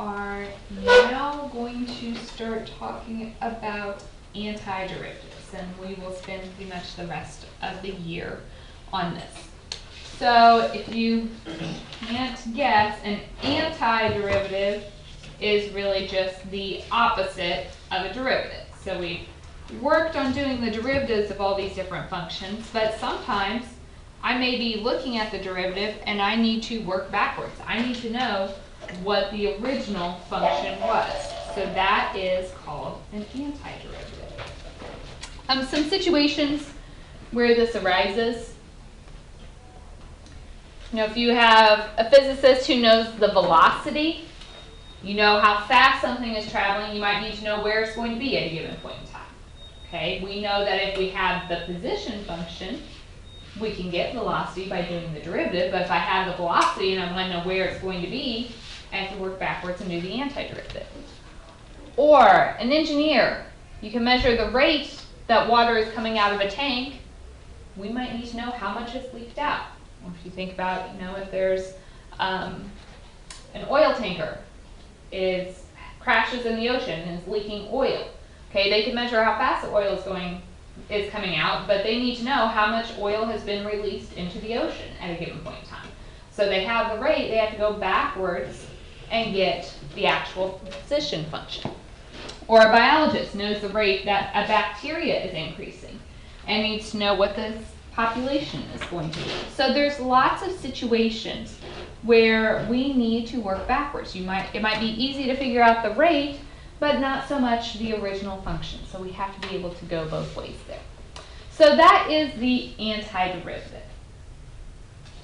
are now going to start talking about antiderivatives, and we will spend pretty much the rest of the year on this. So if you can't guess, an antiderivative is really just the opposite of a derivative. So we worked on doing the derivatives of all these different functions, but sometimes I may be looking at the derivative and I need to work backwards. I need to know what the original function was. So that is called an antiderivative. Some situations where this arises. You know, if you have a physicist who knows the velocity, you know how fast something is traveling, you might need to know where it's going to be at a given point in time. Okay, we know that if we have the position function, we can get velocity by doing the derivative, but if I have the velocity and I want to know where it's going to be, I have to work backwards and do the antiderivative. Or an engineer, you can measure the rate that water is coming out of a tank. We might need to know how much is leaked out. Or if you think about, you know, if there's an oil tanker crashes in the ocean and is leaking oil. Okay, they can measure how fast the oil is coming out, but they need to know how much oil has been released into the ocean at a given point in time. So they have the rate, they have to go backwards and get the actual position function. Or a biologist knows the rate that a bacteria is increasing and needs to know what the population is going to be. So there's lots of situations where we need to work backwards. It might be easy to figure out the rate, but not so much the original function. So we have to be able to go both ways there. So that is the antiderivative.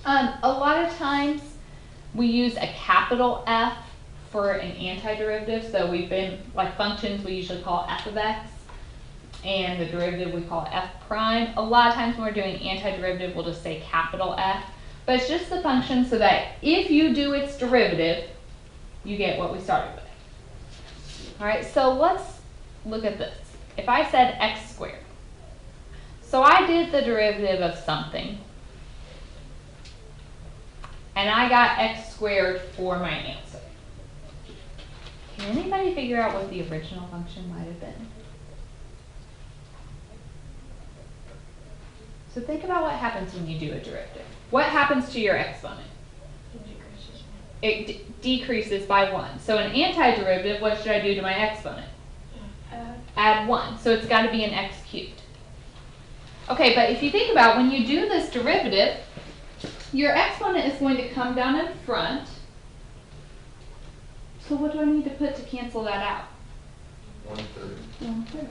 A lot of times we use a capital F for an antiderivative. So we've been, like functions, we usually call f of x, and the derivative we call f prime. A lot of times when we're doing antiderivative, we'll just say capital F. But it's just the function so that if you do its derivative, you get what we started with. All right, so let's look at this. If I said x squared, so I did the derivative of something, and I got x squared for my answer. Can anybody figure out what the original function might have been? So think about what happens when you do a derivative. What happens to your exponent? It decreases by 1. So an antiderivative, what should I do to my exponent? Add 1. So it's got to be an x cubed. Okay, but if you think about when you do this derivative, your exponent is going to come down in front. So what do I need to put to cancel that out? 1/3. 1/3.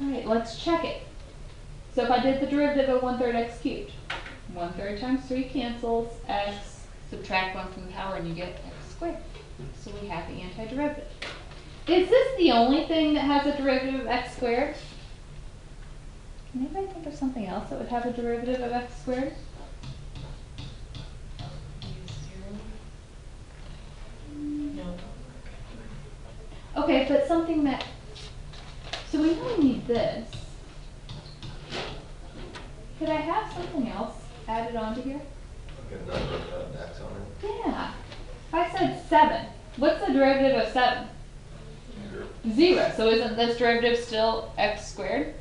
All right, let's check it. So if I did the derivative of 1/3 x cubed, 1/3 times 3 cancels, x, subtract 1 from the power, and you get x squared. So we have the antiderivative. Is this the only thing that has a derivative of x squared? Can anybody think of something else that would have a derivative of x squared? No. Okay, but something that, so we know we need this. Could I have something else added onto here? Like a number of x on it. Yeah. If I said 7, what's the derivative of 7? 0. So isn't this derivative still x squared?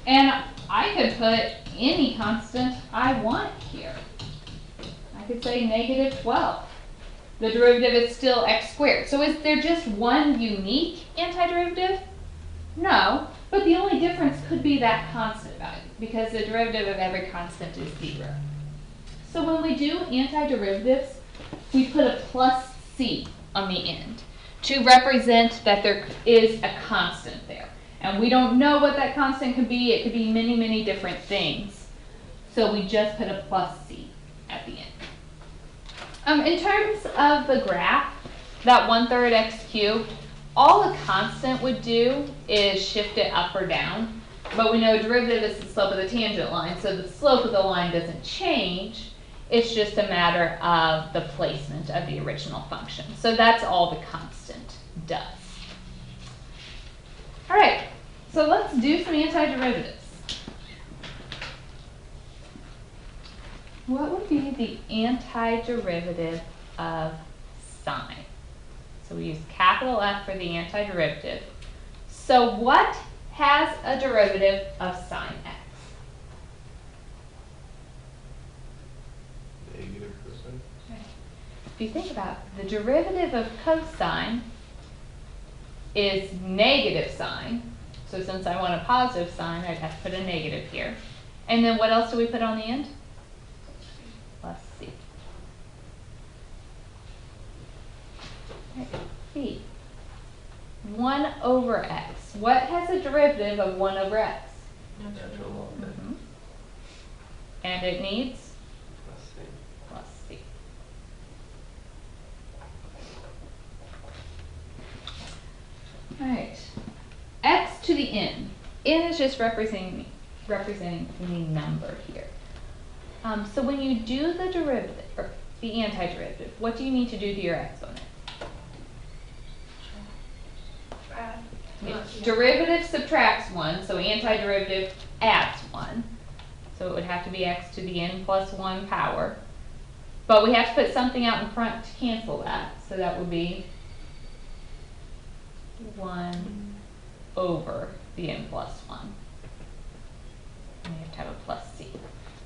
And I could put any constant I want here. I could say -12. The derivative is still x squared. So is there just one unique antiderivative? No, but the only difference could be that constant value, because the derivative of every constant is 0. So when we do antiderivatives, we put a plus c on the end to represent that there is a constant there. And we don't know what that constant could be. It could be many, many different things. So we just put a plus c at the end. In terms of the graph, that 1/3 x cubed, all a constant would do is shift it up or down. But we know derivative is the slope of the tangent line, so the slope of the line doesn't change. It's just a matter of the placement of the original function. So that's all the constant does. All right, so let's do some antiderivatives. What would be the antiderivative of sine? So we use capital F for the antiderivative. So what has a derivative of sine x? Negative cosine. If you think about it, the derivative of cosine is negative sine. So since I want a positive sign, I'd have to put a negative here. And then what else do we put on the end? Plus c. Right, c. 1 over x. What has a derivative of 1 over x? Natural log. Mhm. And it needs Let's see. plus c. All right. X to the n. N is just representing the number here. So when you do the derivative, or the antiderivative, what do you need to do to your exponent? Derivative subtracts 1, so antiderivative adds 1. So it would have to be x to the n plus 1 power. But we have to put something out in front to cancel that. So that would be 1 over the n plus 1. And you have to have a plus c.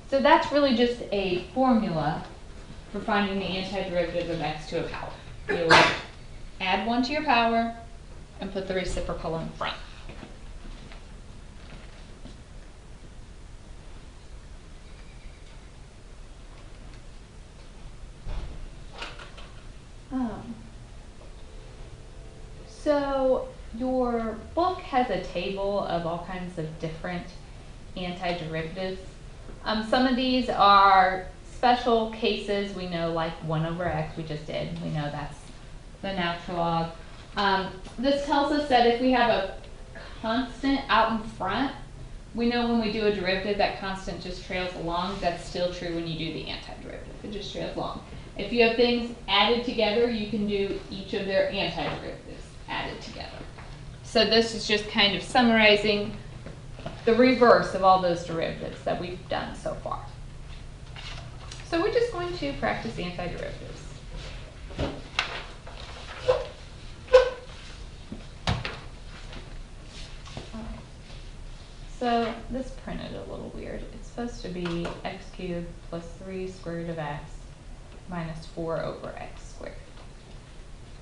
So that's really just a formula for finding the antiderivative of x to a power. You would add 1 to your power and put the reciprocal in front. So your book has a table of all kinds of different antiderivatives. Some of these are special cases. We know, like 1 over x we just did. We know that's the natural log. This tells us that if we have a constant out in front, we know when we do a derivative that constant just trails along. That's still true when you do the antiderivative. It just trails along. If you have things added together, you can do each of their antiderivatives added together. So this is just kind of summarizing the reverse of all those derivatives that we've done so far. So we're just going to practice antiderivatives. So this printed a little weird. It's supposed to be x cubed plus 3 square root of x minus 4 over x squared.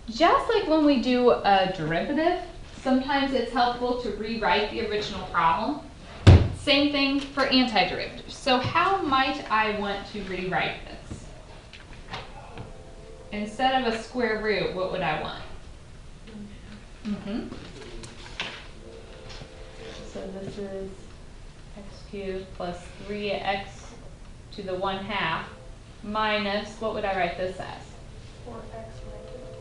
Just like when we do a derivative, sometimes it's helpful to rewrite the original problem. Same thing for antiderivatives. So how might I want to rewrite this? Instead of a square root, what would I want? So this is x cubed plus 3x to the 1/2 minus, what would I write this as? 4x negative.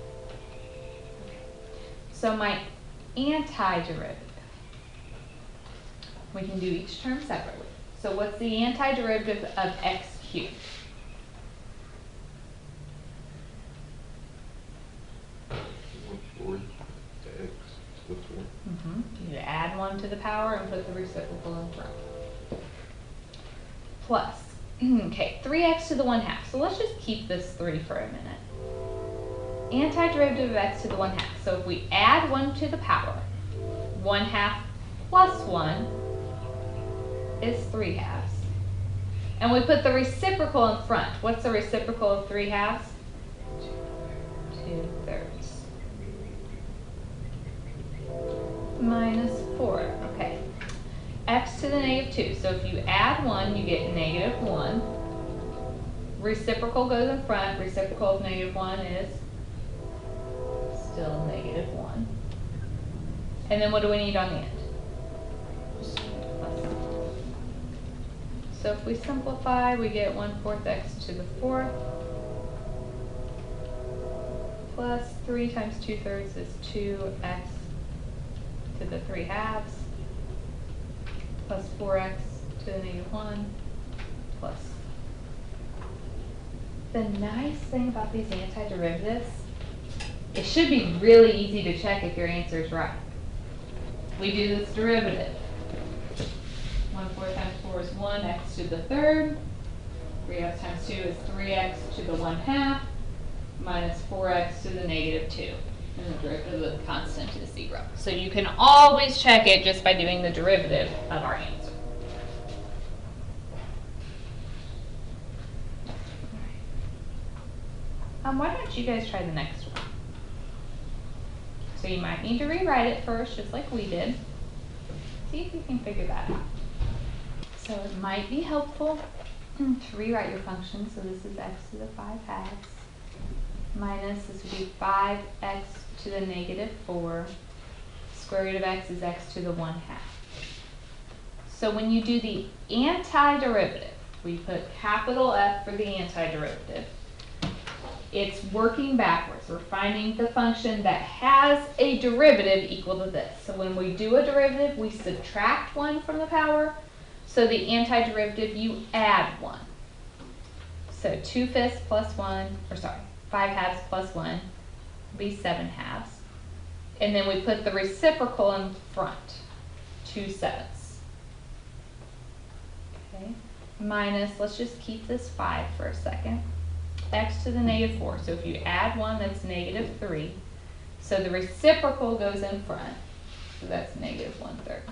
So my antiderivative, we can do each term separately. So what's the antiderivative of x cubed? You add 1 to the power and put the reciprocal in front. Plus, okay, 3x to the 1/2. So let's just keep this 3 for a minute. Antiderivative of x to the 1/2. So if we add 1 to the power, 1/2 plus 1 is 3/2. And we put the reciprocal in front. What's the reciprocal of 3/2? 2/3. Minus 4, okay. X to the -2, so if you add 1, you get -1. Reciprocal goes in front, reciprocal of -1 is still -1. And then what do we need on the end? Plus. So if we simplify, we get 1/4 x to the 4th plus 3 times 2/3 is 2x to the 3/2 plus 4x to the -1 plus. The nice thing about these antiderivatives, it should be really easy to check if your answer is right. We do this derivative. 1/4 times 4 is 1x to the 3rd. 3x times 2 is 3x to the 1/2 minus 4x to the -2. And the derivative of the constant is 0. So you can always check it just by doing the derivative of our answer. Why don't you guys try the next one? So you might need to rewrite it first, just like we did. See if you can figure that out. So it might be helpful to rewrite your function. So this is x to the 5 halves minus, this would be 5x to the negative 4. Square root of x is x to the 1/2. So when you do the antiderivative, we put capital F for the antiderivative. It's working backwards. We're finding the function that has a derivative equal to this. So when we do a derivative, we subtract 1 from the power. So the antiderivative, you add 1. So 2/5 plus 1, or sorry, 5 halves plus 1 would be 7 halves. And then we put the reciprocal in front, 2/7. Okay, minus, let's just keep this 5 for a second. X to the negative 4. So if you add 1, that's negative 3. So the reciprocal goes in front. So that's negative 1/3.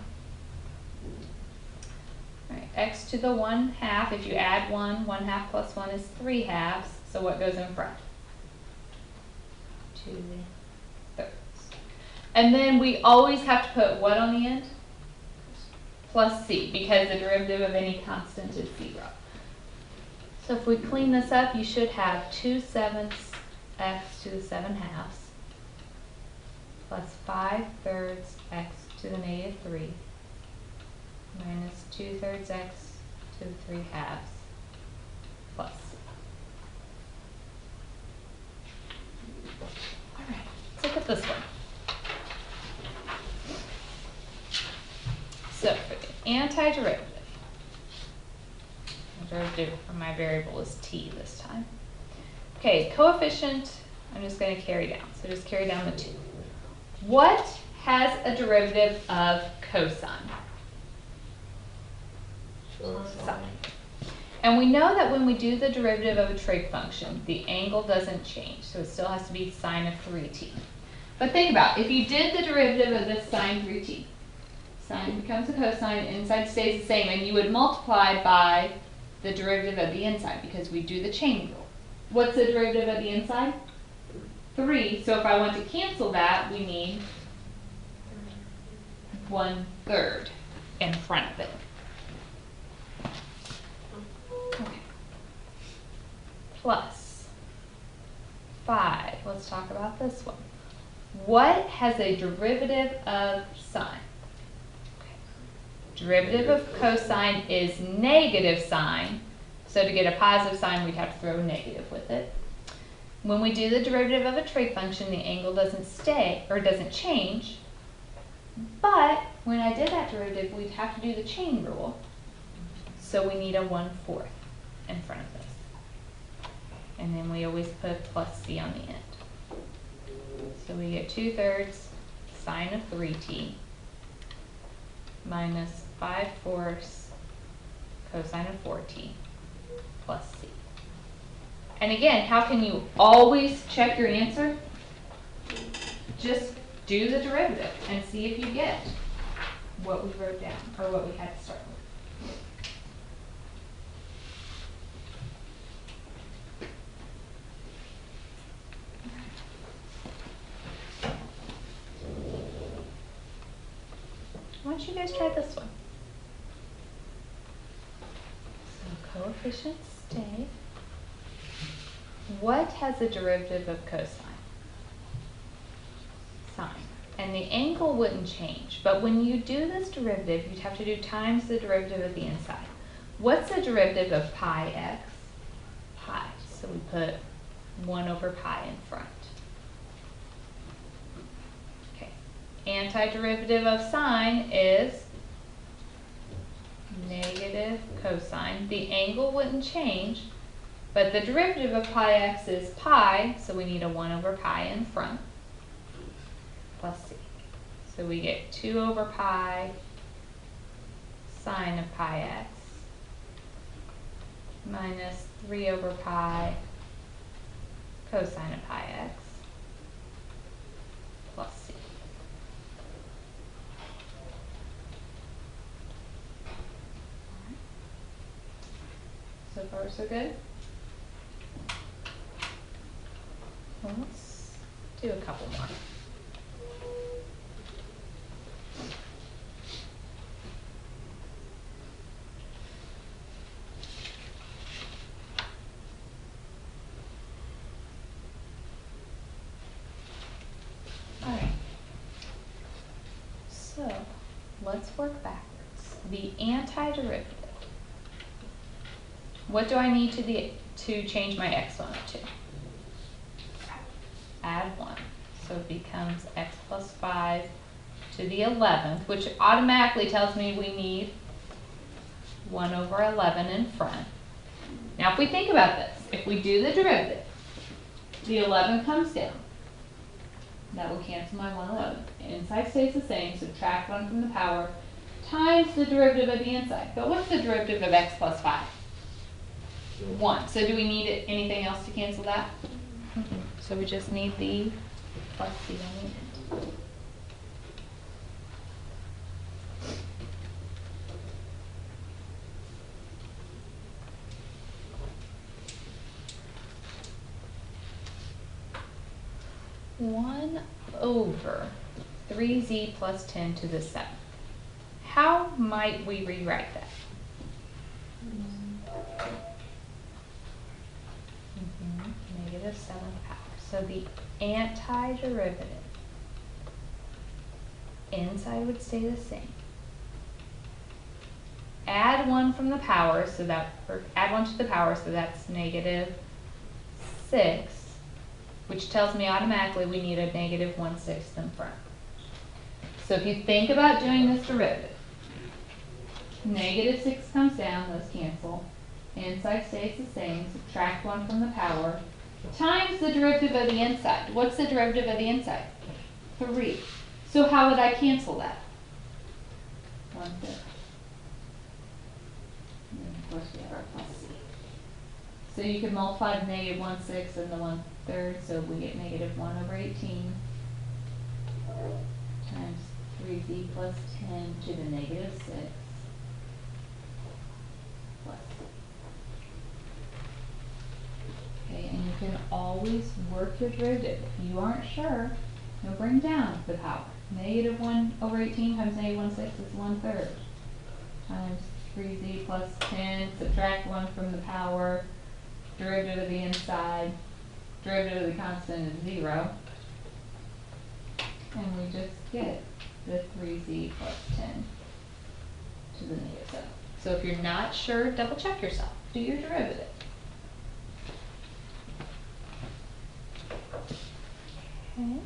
All right, x to the 1/2. If you add 1, 1/2 plus 1 is 3 halves. So what goes in front? 2/3. And then we always have to put what on the end? Plus c, because the derivative of any constant is 0. So if we clean this up, you should have 2/7 x to the 7 halves plus 5/3 x to the negative 3 minus 2/3 x to the 3 halves plus c. All right, let's look at this one. So for the antiderivative, derivative for my variable is t this time. Okay, coefficient, I'm just going to carry down. So just carry down the 2. What has a derivative of cosine? Sine. And we know that when we do the derivative of a trig function, the angle doesn't change. So it still has to be sine of 3t. But think about it. If you did the derivative of this sine 3t, sine becomes a cosine, inside stays the same, and you would multiply by the derivative of the inside, because we do the chain rule. What's the derivative of the inside? 3. So if I want to cancel that, we need 1/3 in front of it. Okay. Plus 5. Let's talk about this one. What has a derivative of sine? Derivative of cosine is negative sine. So to get a positive sign, we'd have to throw a negative with it. When we do the derivative of a trig function, the angle doesn't stay, or doesn't change. But when I did that derivative, we'd have to do the chain rule. So we need a 1/4 in front of this. And then we always put plus c on the end. So we get 2/3 sine of 3t minus 5/4 cosine of 4t plus c. And again, how can you always check your answer? Just do the derivative and see if you get what we wrote down, or what we had to start with. Why don't you guys try this one? So coefficients stay. What has a derivative of cosine? Sine. And the angle wouldn't change. But when you do this derivative, you'd have to do times the derivative of the inside. What's the derivative of pi x? Pi. So we put 1/pi in front. Okay. Antiderivative of sine is negative cosine. The angle wouldn't change. But the derivative of pi x is pi, so we need a 1/pi in front, plus c. So we get 2/pi sine of pi x minus 3/pi cosine of pi x far, so good. Well, let's do a couple more. Alright. So, let's work backwards. The antiderivative. What do I need to change my exponent to? Add 1. So it becomes x plus 5 to the 11th, which automatically tells me we need 1 over 11 in front. Now if we think about this, if we do the derivative, the 11 comes down. That will cancel my 111. Inside stays the same, subtract 1 from the power, times the derivative of the inside. But what's the derivative of x plus 5? 1. So do we need anything else to cancel that? So we just need the plus c on the end. One over 3z plus 10 to the 7th. How might we rewrite that? Negative 7th power. So the antiderivative inside would stay the same. Add 1 from the power, so that, or add 1 to the power, so that's negative 6, which tells me automatically we need a negative 1/6 in front. So if you think about doing this derivative, negative 6 comes down, those cancel. Inside stays the same, subtract 1 from the power, times the derivative of the inside. What's the derivative of the inside? 3. So how would I cancel that? 1/5. And of course we have our plus c. So you could multiply the negative 1/6 and the 1/3, so we get negative 1 over 18 times 3z plus 10 to the negative 6 plus c. Okay, and you can always work your derivative. If you aren't sure, you'll bring down the power. Negative 1 over 18 times negative 1/6 is 1/3 times 3z plus 10, subtract 1 from the power, derivative of the inside, derivative of the constant is 0, and we just get the 3z plus 10 to the negative 7. So if you're not sure, double check yourself. Do your derivative. Okay.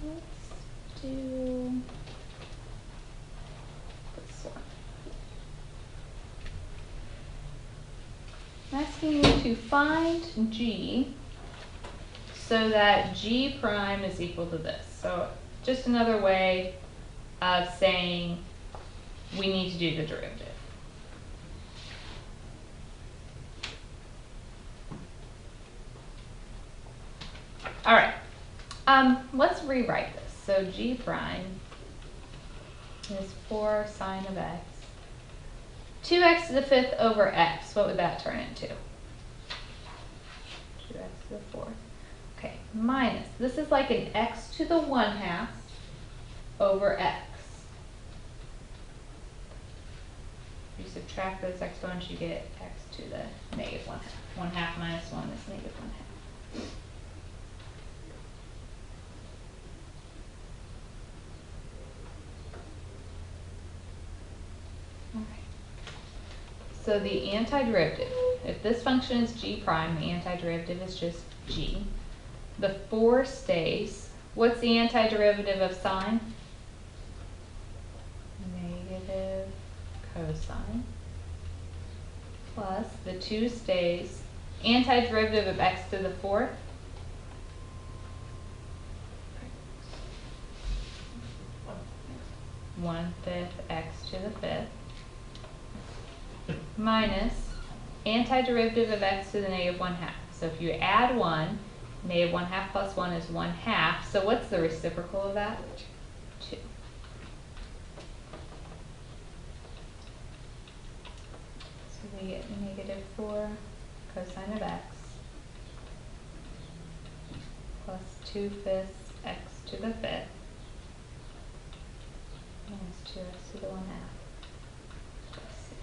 Let's do this one. I'm asking you to find g so that g prime is equal to this. So just another way of saying we need to do the derivative. All right, let's rewrite this. So g prime is 4 sine of x. 2x to the 5th over x, what would that turn into? 2x to the 4th. Okay, minus, this is like an x to the 1/2 over x. If you subtract those exponents, you get x to the negative 1/2. 1/2 minus 1 is negative 1/2. So the antiderivative, if this function is g prime, the antiderivative is just g. The 4 stays. What's the antiderivative of sine? Negative cosine. Plus the 2 stays. Antiderivative of x to the 4th? 1/5 x to the 5th. Minus antiderivative of x to the negative 1/2. So if you add 1, negative 1/2 plus 1 is 1/2. So what's the reciprocal of that? 2. So we get -4 cosine of x plus 2/5 x to the 5th minus 2x to the 1/2 plus c.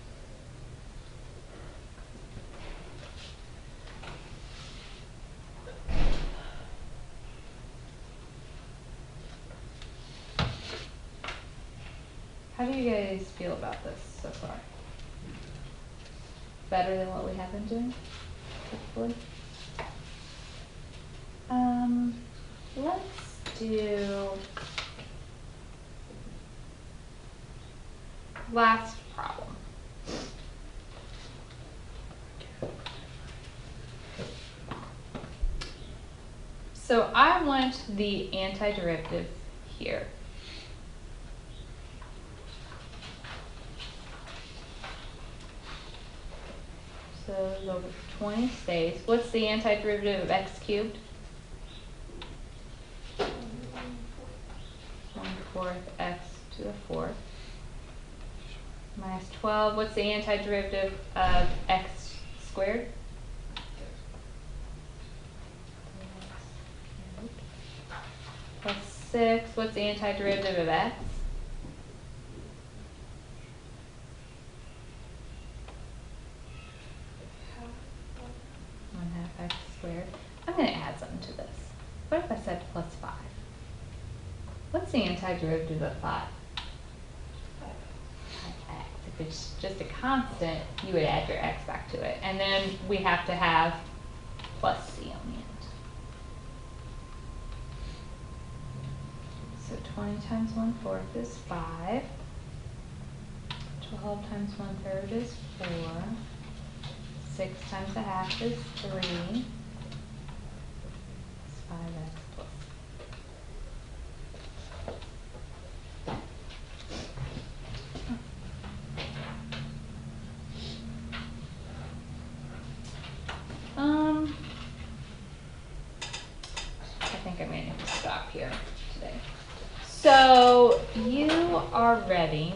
How do you guys feel about this so far? Better than what we have been doing, hopefully. Let's do last problem. So I want the antiderivative here. So go with 20 stays. What's the antiderivative of x cubed? 1/4 x to the 4th. Minus 12. What's the antiderivative of x squared? Plus 6. What's the antiderivative of x? Half. 1/2 x squared. I'm going to add something to this. What if I said plus 5? What's the antiderivative of 5? 5x. If it's just a constant, you would add your x back to it. And then we have to have plus c on the end. So 20 times 1/4 is 5. 12 times 1/3 is 4. 6 times 1/2 is 3. It's 5x plus. I think I'm going to stop here today. So you are ready